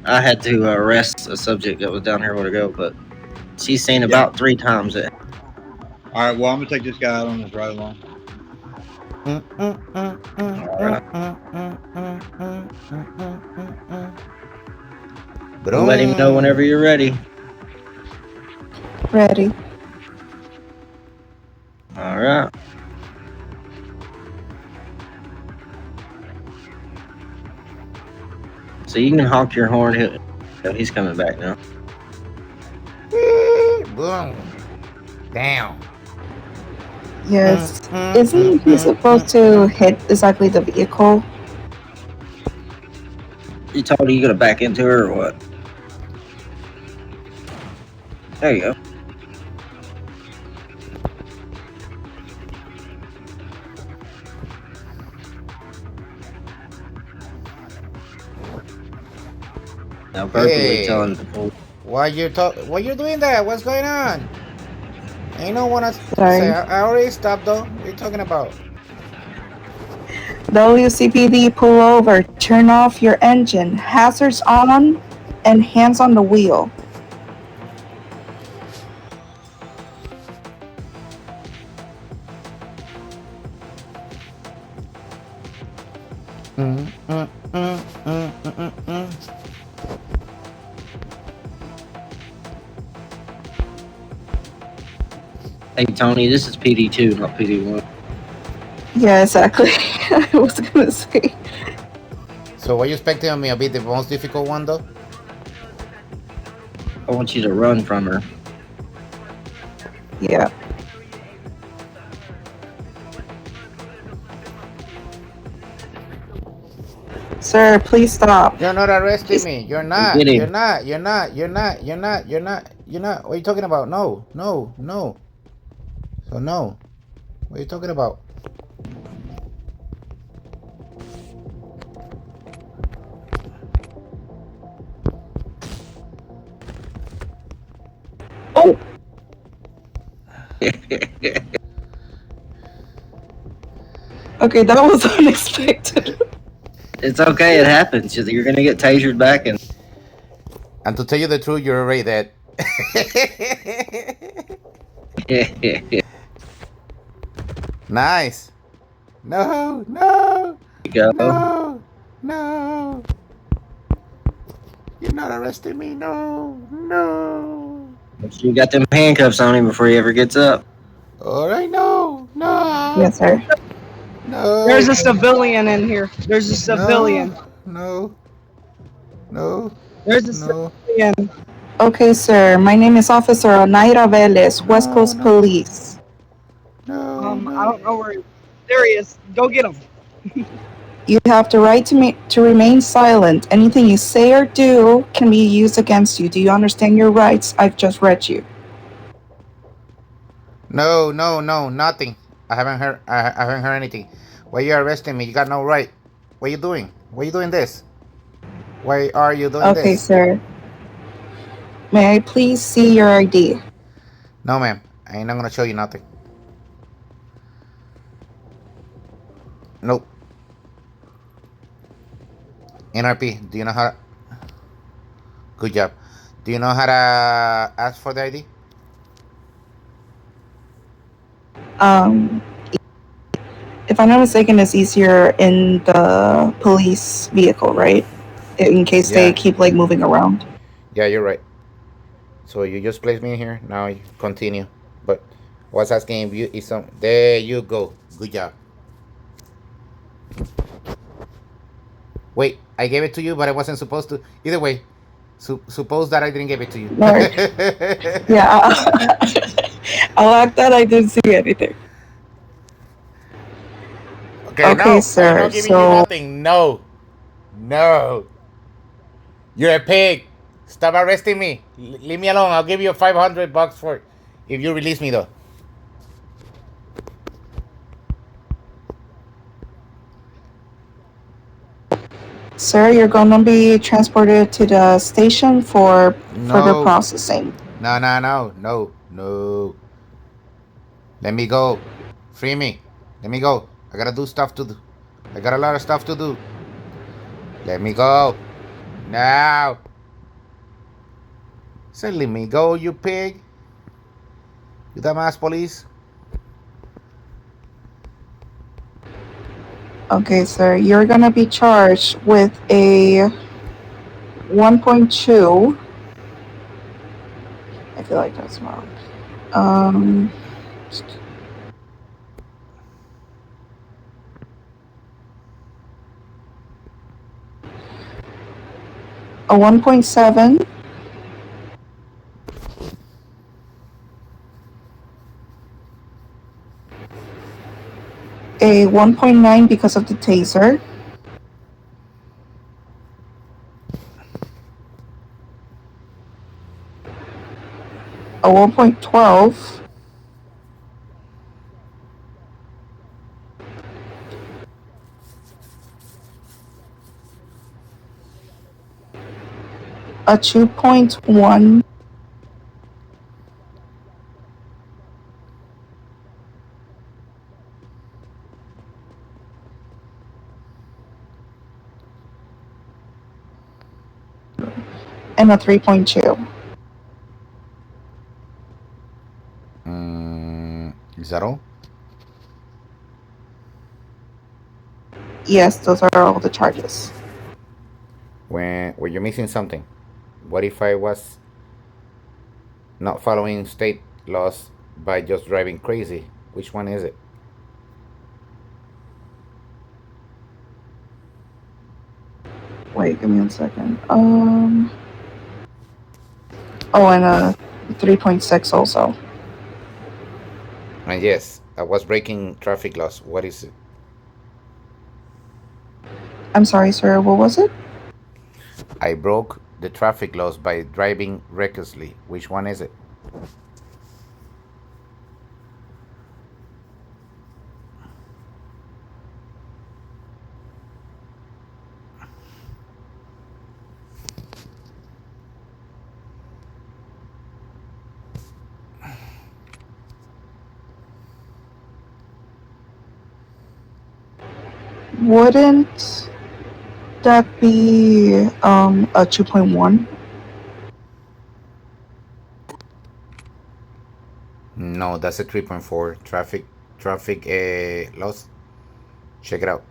I had to arrest a subject that was down here a while ago, but she's seen Yeah. about 3 times it. All right. Well, I'm gonna take this guy out on this ride along. All right. Let him know whenever Boom. you're ready. Ready. All right. So you can honk your horn. He's coming back now. Boom. Down. Yes. Isn't he supposed to hit exactly the vehicle? You told her you gonna back into her or what? There you go. Now verbally telling the police. Why you're doing that? What's going on? Ain't no one else Sorry. say I already stopped though. What are you talking about? WCPD, pull over, turn off your engine, hazards on, and hands on the wheel. Hey Tony, this is pd2, not pd1. Yeah, exactly. I was gonna say. So what you expecting of me? I'll be the most difficult one though? I want you to run from her. Yeah. Sir, please stop. You're not arresting me. You're not. Get him. You're not. You're not. You're not. You're not. You're not. You're not. What are you talking about? No. No. No. So no. What are you talking about? Oh, okay, that was unexpected. It's okay, it happens. You're gonna get tasered back and And to tell you the truth, you're already dead. Nice. No. No. go. No. No. You're not arresting me. No. No. You got them handcuffs on him before he ever gets up. All right. No. No. Yes, sir. No. There's a civilian in here. There's a civilian. No. No. There's a No. civilian. Okay, sir. My name is Officer Anaiz Velez, West Coast Police. No. I don't know where. There he is. Go get him. You have the right to remain silent. Anything you say or do can be used against you. Do you understand your rights? I've just read you. No. Nothing. I haven't heard anything. Why are you arresting me? You got no right. What are you doing? Why are you doing this? Why are you doing this? Okay, sir. May I please see your ID? No, ma'am. I ain't not gonna show you nothing. Nope. NRP, do you know how to... Good job. Do you know how to ask for the ID? If I'm not mistaken, it's easier in the police vehicle, right? In case they keep like moving around. Yeah, you're right. So you just place me here. Now you continue. But what's asking if you is some... There you go. Good job. Wait, I gave it to you, but I wasn't supposed to. Either way, suppose that I didn't give it to you. No. Yeah, I'll act that I didn't see anything. Okay, Okay, no, sir, I'm not giving so- you nothing. No. You're a pig. Stop arresting me. Leave me alone. I'll give you $500 for it if you release me, though. Sir, you're gonna be transported to the station for further processing. No. Let me go. Free me. Let me go. I gotta do stuff to do. I got a lot of stuff to do. Let me go. Now. Say, let me go, you pig. You dumbass police. Okay, sir, you're gonna be charged with a 1.2. I feel like that's wrong. A 1.7, a 1.9 because of the taser, a 1.12, a 2.1, and a 3.2. Is that all? Yes, those are all the charges. Were you missing something? What if I was not following state laws by just driving crazy? Which one is it? Wait, give me 1 second. Oh, and a 3.6 also. And yes, I was breaking traffic laws. What is it? I'm sorry, sir. What was it? I broke the traffic laws by driving recklessly. Which one is it? Wouldn't that be a 2.1? No, that's a 3.4 traffic laws. Check it out.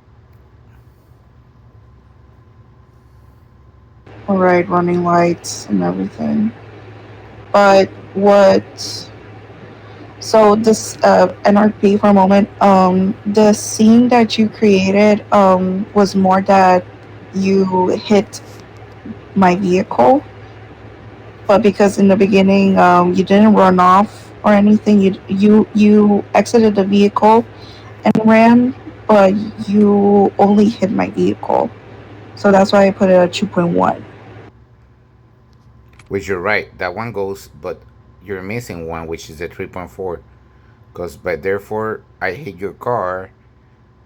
All right, running lights and everything. But what? So this NRP for a moment. The scene that you created was more that you hit my vehicle, but because in the beginning you didn't run off or anything, you exited the vehicle and ran, but you only hit my vehicle. So that's why I put it at 2.1. Which you're right, that one goes, but you're missing one, which is the 3.4. Because by therefore I hit your car,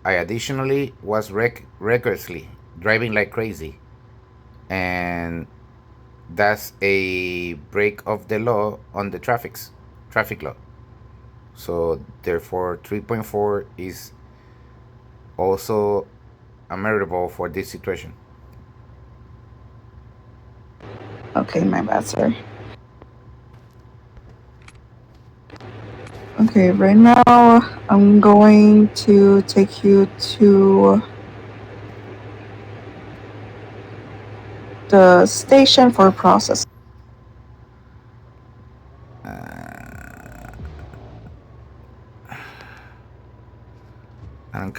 I additionally was recklessly driving like crazy, and that's a break of the law on the traffic law. So therefore, 3.4 is also amenable for this situation. Okay, my bad, sir. Okay, right now I'm going to take you to the station for processing. And I'm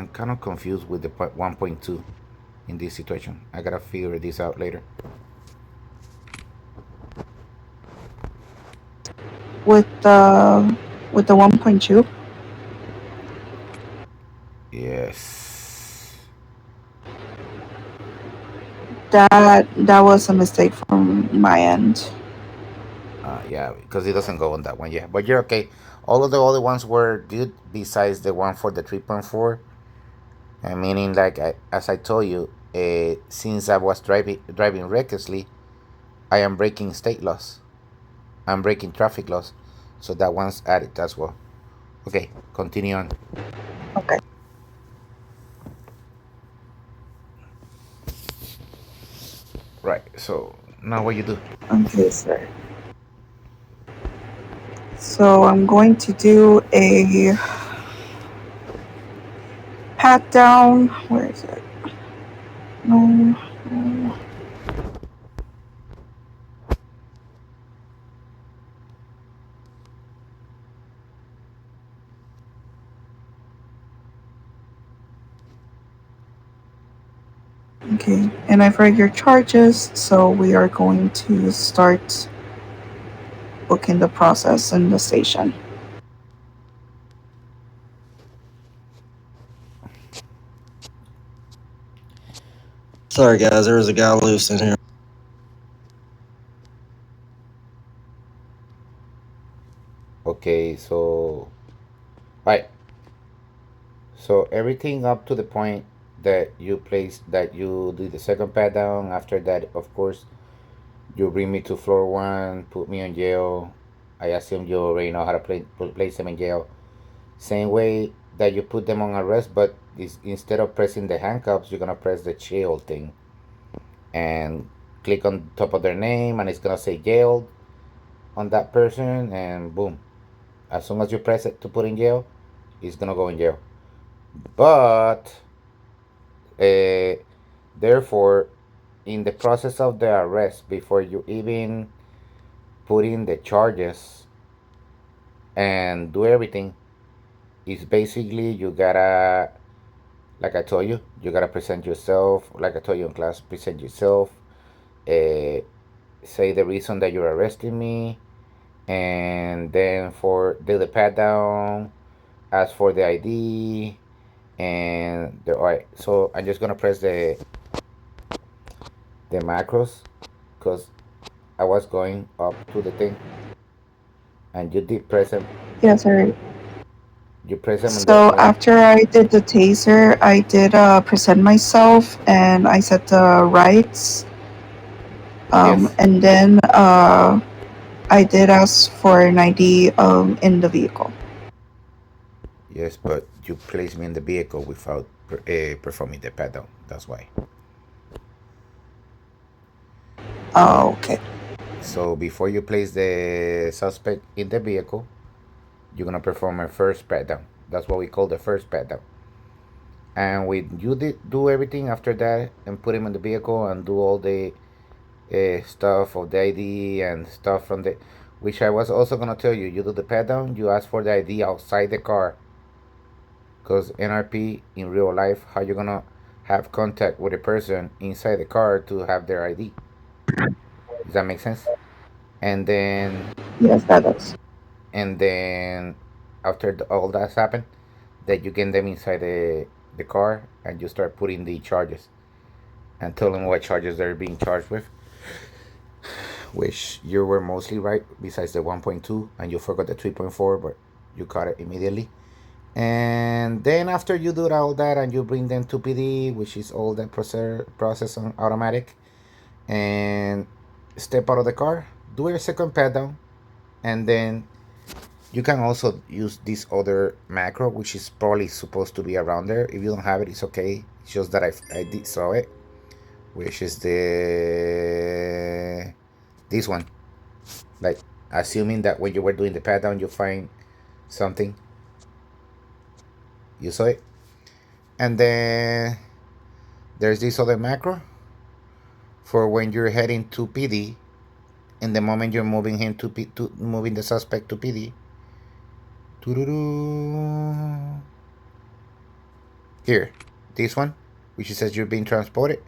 kind of confused with the 1.2 in this situation. I gotta figure this out later. With the 1.2. Yes. That was a mistake from my end. Yeah, because it doesn't go on that one. Yeah, but you're okay. All of the other ones were good besides the one for the 3.4. Meaning, like as I told you, since I was driving recklessly, I am breaking state laws. I'm breaking traffic laws, so that one's added as well. Okay, continue on. Okay. Right. So Now what you do? Okay, sir. So I'm going to do a pat down. Where is it? No. No. Okay, and I've read your charges, so we are going to start booking the process in the station. Sorry, guys. There was a guy loose in here. Okay, so right. So everything up to the point that you do the second pat down. After that, of course, you bring me to floor one, put me in jail. I assume you already know how to place them in jail. Same way that you put them on arrest, but instead of pressing the handcuffs, you're gonna press the jail thing and click on top of their name, and it's gonna say jailed on that person, and boom. As soon as you press it to put in jail, it's gonna go in jail. But uh, therefore, in the process of the arrest, before you even put in the charges and do everything, is basically you gotta, like I told you, you gotta present yourself. Like I told you in class, present yourself. Uh, Say the reason that you're arresting me, and then for do the pat down, ask for the ID, and the alright. So I'm just gonna press the macros, because I was going up to the thing, and you did press them. Yes, sir. You press them on the So after I did the taser, I did present myself and I said the rights. yes, And then I did ask for an ID in the vehicle. yes, but you placed me in the vehicle without performing the pat down. That's why. Okay. So before you place the suspect in the vehicle, you're gonna perform a first pat down. That's what we call the first pat down. And when you do everything after that and put him in the vehicle and do all the stuff of the ID and stuff from the, which I was also gonna tell you, you do the pat down, you ask for the ID outside the car, because NRP in real life, how you gonna have contact with a person inside the car to have their ID? Does that make sense? And then Yes, that does. and then after all that's happened, that you get them inside the car and you start putting the charges and tell them what charges they're being charged with, which you were mostly right besides the 1.2, and you forgot the 3.4, but you caught it immediately. And then after you do all that and you bring them to PD, which is all that process on automatic, and step out of the car, do your second pat down, and then you can also use this other macro, which is probably supposed to be around there. If you don't have it, it's okay. It's just that I did saw it, which is this one. Like, assuming that when you were doing the pat down, you find something. You saw it, and then there's this other macro for when you're heading to PD. In the moment you're moving him to moving the suspect to PD. Here, this one, which says you're being transported,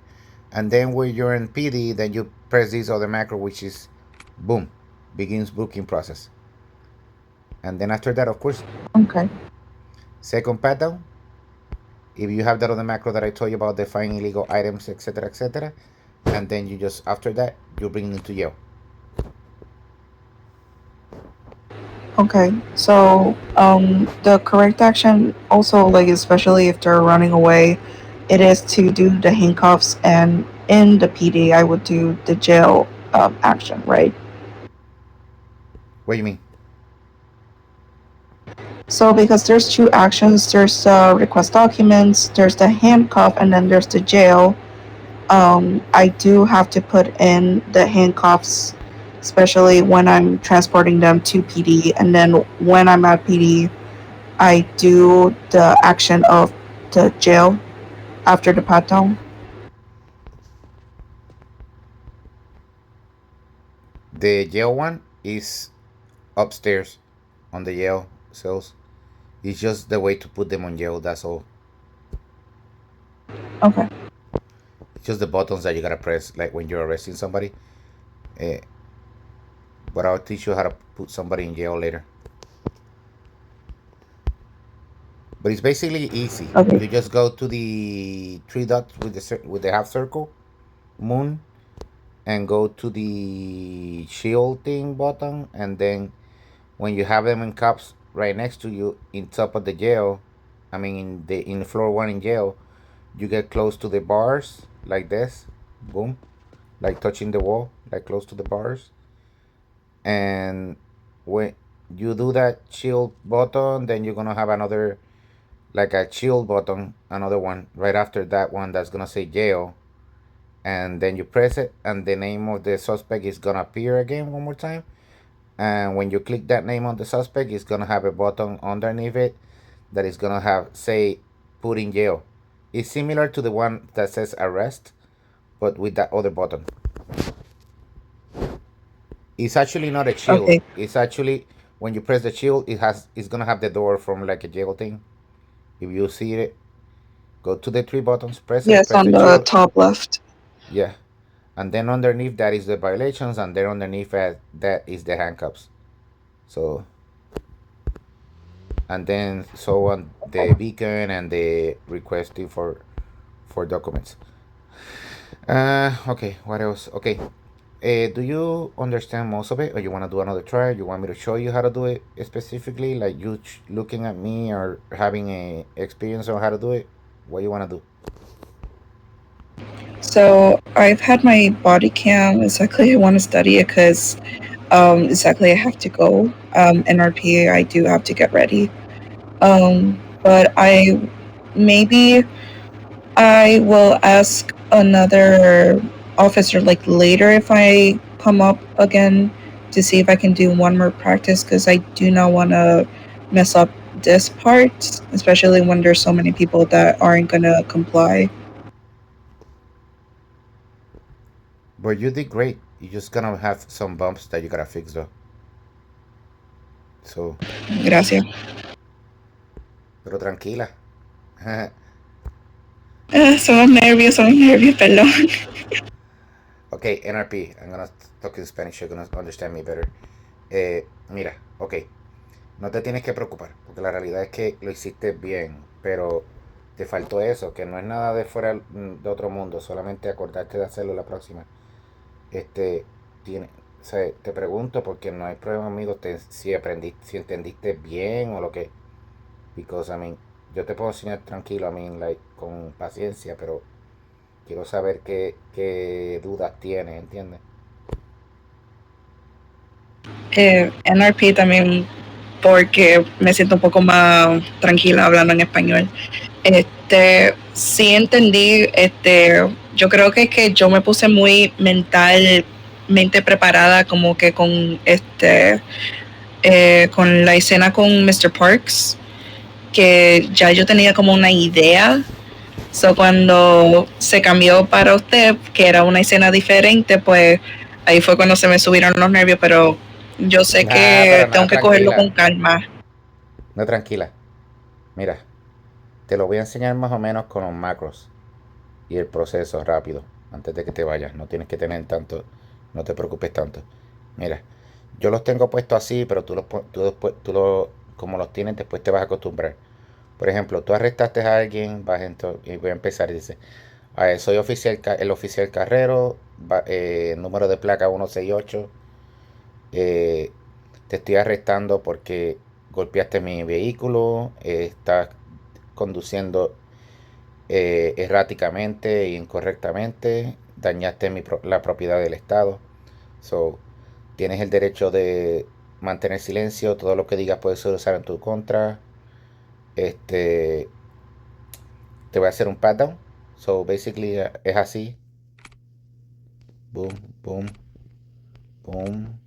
and then when you're in PD, then you press this other macro, which is boom, begins booking process. And then after that, of course, Okay. second pat down. If you have that other macro that I told you about, define illegal items, etc., and then you just after that you bring them to jail. Okay. So the correct action also, like, especially if they're running away, it is to do the handcuffs, and in the PD I would do the jail action, right? What do you mean? So because there's two actions, there's request documents, there's the handcuff, and then there's the jail. I do have to put in the handcuffs, especially when I'm transporting them to PD. And then when I'm at PD, I do the action of the jail after the pat down. The jail one is upstairs on the jail cells. It's just the way to put them on jail. That's all. Okay. It's just the buttons that you gotta press, like when you're arresting somebody. Uh, but I'll teach you how to put somebody in jail later. But it's basically easy. Okay. You just go to the three dots with the half circle, moon, and go to the shield thing button, and then when you have them in cups right next to you in top of the jail, I mean in floor one in jail, you get close to the bars like this, boom, like touching the wall, like close to the bars, and when you do that shield button, then you're gonna have another like a shield button, another one right after that one that's gonna say jail, and then you press it, and the name of the suspect is gonna appear again one more time. And when you click that name on the suspect, it's gonna have a button underneath it that is gonna have say put in jail. It's similar to the one that says arrest, but with that other button. It's actually not a shield. Okay. It's actually when you press the shield, it's gonna have the door from like a jail thing. If you see it, go to the three buttons, Yes, press on the the shield. top left. Yeah, and then underneath that is the violations, and then underneath that is the handcuffs. So and then so on the beacon and the requesting for documents. Okay, what else? Okay, do you understand most of it, or you want to do another try? You want me to show you how to do it specifically, like you looking at me or having a experience on how to do it? What you want to do? So I've had my body cam. Exactly, I want to study it because exactly I have to go. NRP, I do have to get ready. But maybe I will ask another officer like later if I come up again to see if I can do one more practice because I do not want to mess up this part, especially when there's so many people that aren't gonna comply. But you did great. You're just gonna have some bumps that you gotta fix though. So, Gracias. pero tranquila. Somos nervios, perdón. Okay, NRP. I'm gonna talk in Spanish. You're gonna understand me better. Mira, ok. No te tienes que preocupar, porque la realidad es que lo hiciste bien, pero te faltó eso, que no es nada de fuera de otro mundo, solamente acordarte de hacerlo la próxima. Este, tiene, o sea, te pregunto porque no hay problema, amigo, si aprendiste, si entendiste bien o lo que. Because, I mean, yo te puedo enseñar tranquilo, I mean, like, con paciencia, pero quiero saber qué dudas tienes, ¿entiendes? NRP también porque me siento un poco más tranquila hablando en español. Sí entendí, yo creo que es que yo me puse muy mentalmente preparada como que con la escena con Mr. Parks, que ya yo tenía como una idea. So cuando se cambió para usted, que era una escena diferente, pues ahí fue cuando se me subieron los nervios, pero yo sé que tengo que cogerlo con calma. No, tranquila. Mira, te lo voy a enseñar más o menos con los macros y el proceso rápido, antes de que te vayas. No tienes que tener tanto, no te preocupes tanto. Mira, yo los tengo puestos así, pero como los tienes, después te vas a acostumbrar. Por ejemplo, tú arrestaste a alguien, y voy a empezar y dice, soy el oficial Carrero, número de placa 168, te estoy arrestando porque golpeaste mi vehículo, estás conduciendo erráticamente e incorrectamente, dañaste la propiedad del Estado. So, tienes el derecho de mantener silencio, todo lo que digas puede ser usado en tu contra. Te voy a hacer un pat down. So basically es así. boom, boom, boom,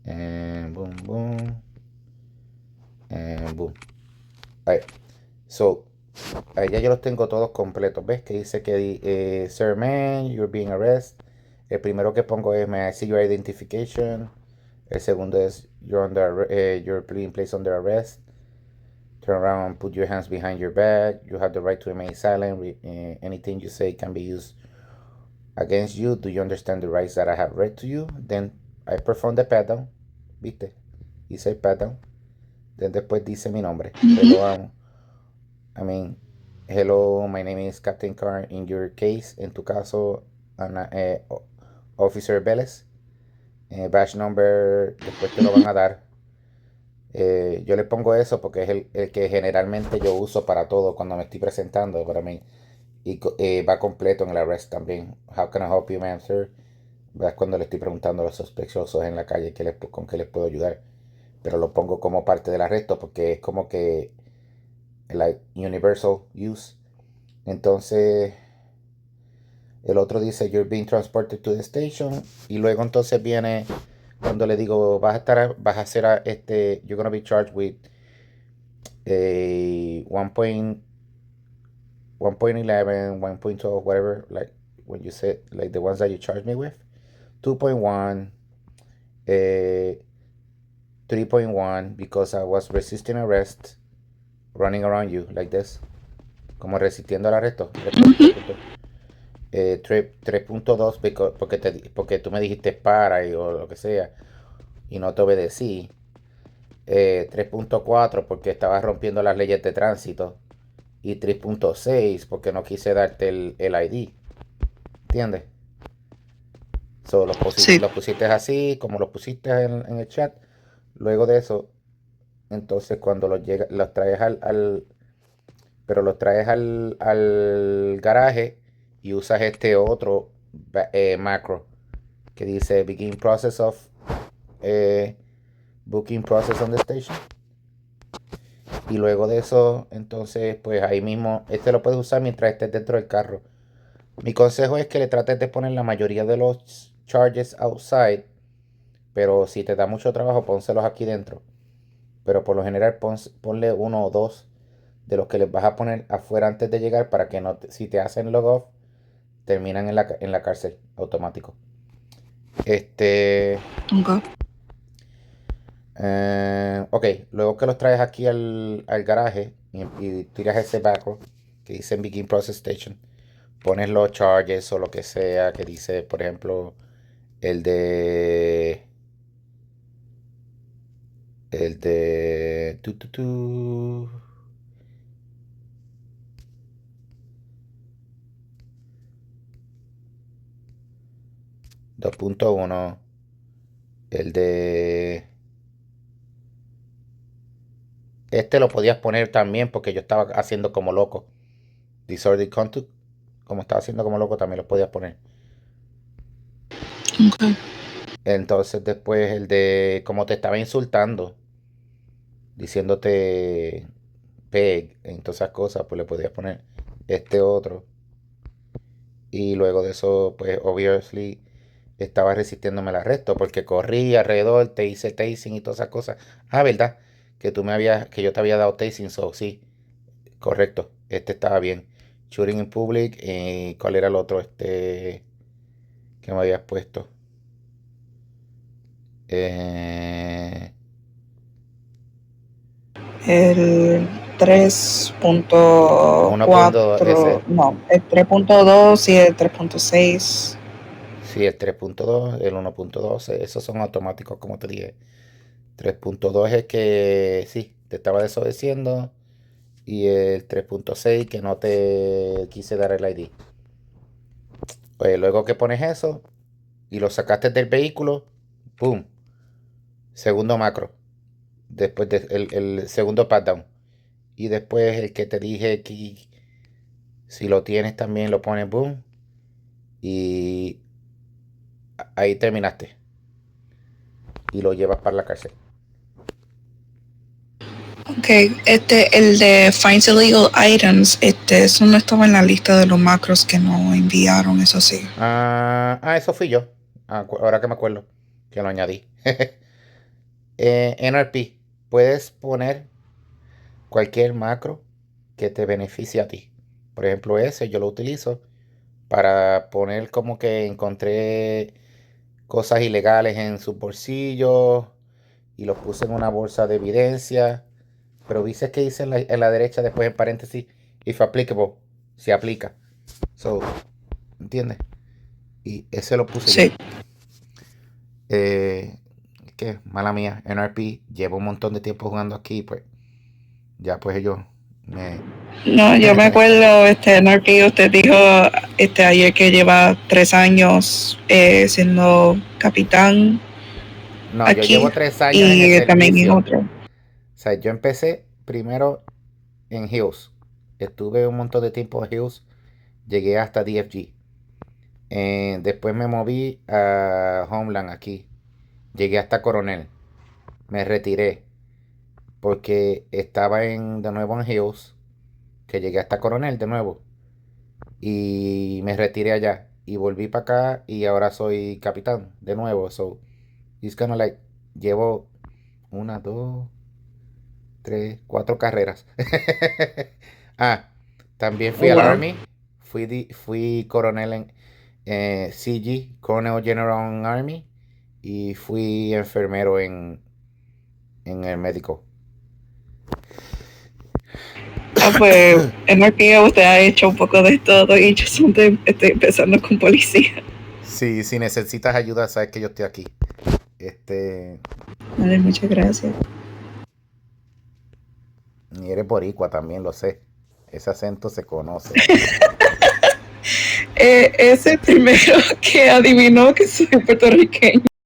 and boom, boom, and boom. Alright, so ya yo los tengo todos completos. ¿Ves que dice que Sir Man, you're being arrested? El primero que pongo es May I see your identification. El segundo es you're being placed under arrest. Turn around, put your hands behind your back. You have the right to remain silent. Anything you say can be used against you. Do you understand the rights that I have read to you? Then I perform the pat down. ¿Viste? Dice el pat down. Then después dice mi nombre. Hello, my name is Captain Carr. In your case, en tu caso, Officer Velez. Badge number, después te lo van a dar. Yo le pongo eso porque es el que generalmente yo uso para todo cuando me estoy presentando para mí. Y va completo en el arrest también. How can I help you, ma'am, sir? Es cuando le estoy preguntando a los sospechosos en la calle con qué les puedo ayudar. Pero lo pongo como parte del arresto porque es como que like universal use. Entonces el otro dice you're being transported to the station, y luego entonces viene cuando le digo vas a hacer you're gonna be charged with a 1.11, 1.12, whatever, like when you said like the ones that you charged me with, 2.1, 3.1 because I was resisting arrest, running around you like this, como resistiendo al arresto. 3.2 porque tú me dijiste para o lo que sea y no te obedecí. 3.4 porque estabas rompiendo las leyes de tránsito. Y 3.6 porque no quise darte el ID. ¿Entiendes? So, lo pusiste así como lo pusiste en el chat. Luego de eso, entonces cuando los traes los traes al garaje y usas este otro macro que dice begin process of booking process on the station. Y luego de eso, entonces, pues ahí mismo, lo puedes usar mientras estés dentro del carro. Mi consejo es que le trates de poner la mayoría de los charges outside, pero si te da mucho trabajo, pónselos aquí dentro. Pero por lo general, ponle 1 o 2 de los que les vas a poner afuera antes de llegar para que si te hacen log off, terminan en la cárcel automático. Okay. Ok, luego que los traes aquí al garaje y tiras ese backroom que dice Begin Process Station, pones los charges o lo que sea que dice, por ejemplo, el de 2.1, el de lo podías poner también porque yo estaba haciendo como loco. Disorderly conduct, como estaba haciendo como loco, también lo podías poner. Okay. Entonces después el de como te estaba insultando, diciéndote peg, en todas esas cosas, pues le podías poner otro. Y luego de eso, pues obviously estaba resistiéndome el arresto porque corrí alrededor, te hice tasing y todas esas cosas. ¿Verdad? Que yo te había dado tasing, so sí, correcto, estaba bien. Shooting in public, ¿cuál era el otro que me habías puesto? El 3.4, no, el 3.2 y el 3.6. Sí, el 3.2, el 1.12, esos son automáticos, como te dije. 3.2 es que sí, te estaba desobedeciendo. Y el 3.6 que no te quise dar el ID. Oye, luego que pones eso y lo sacaste del vehículo, ¡pum! Segundo macro. Después el segundo pat down. Y después el que te dije que si lo tienes también lo pones boom. Y ahí terminaste. Y lo llevas para la cárcel. Ok, el de finds illegal items, Eso no estaba en la lista de los macros que nos enviaron, eso sí. Eso fui yo. Ahora que me acuerdo que lo añadí. NRP, puedes poner cualquier macro que te beneficie a ti. Por ejemplo, ese yo lo utilizo para poner como que encontré cosas ilegales en sus bolsillos y los puse en una bolsa de evidencia. Pero viste que hice en la derecha, después en paréntesis, if applicable, si aplica. So, ¿entiendes? Y ese lo puse Sí. yo. ¿Qué? Mala mía, NRP, llevo un montón de tiempo jugando aquí, pues ya pues yo me... No, yo me acuerdo, NRP, usted dijo ayer que lleva 3 años siendo capitán No, yo aquí llevo 3 años en el y también en servicio. otro. O sea, yo empecé primero en Hills. Estuve un montón de tiempo en Hills. Llegué hasta DFG. Después me moví a Homeland aquí. Llegué hasta Coronel. Me retiré porque estaba de nuevo en Hills. Que llegué hasta Coronel de nuevo. Y me retiré allá. Y volví para acá y ahora soy capitán de nuevo. So, it's kind of like, llevo 1, 2, 3, 4 carreras. También fui Oh, al wow. Army. Fui coronel en CG, Colonel General en Army. Y fui enfermero en el médico. Pues NRP usted ha hecho un poco de todo y yo estoy empezando con policía. Sí, si necesitas ayuda, sabes que yo estoy aquí. Vale, muchas gracias. Y eres boricua también, lo sé. Ese acento se conoce. Ese primero que adivinó que soy puertorriqueño.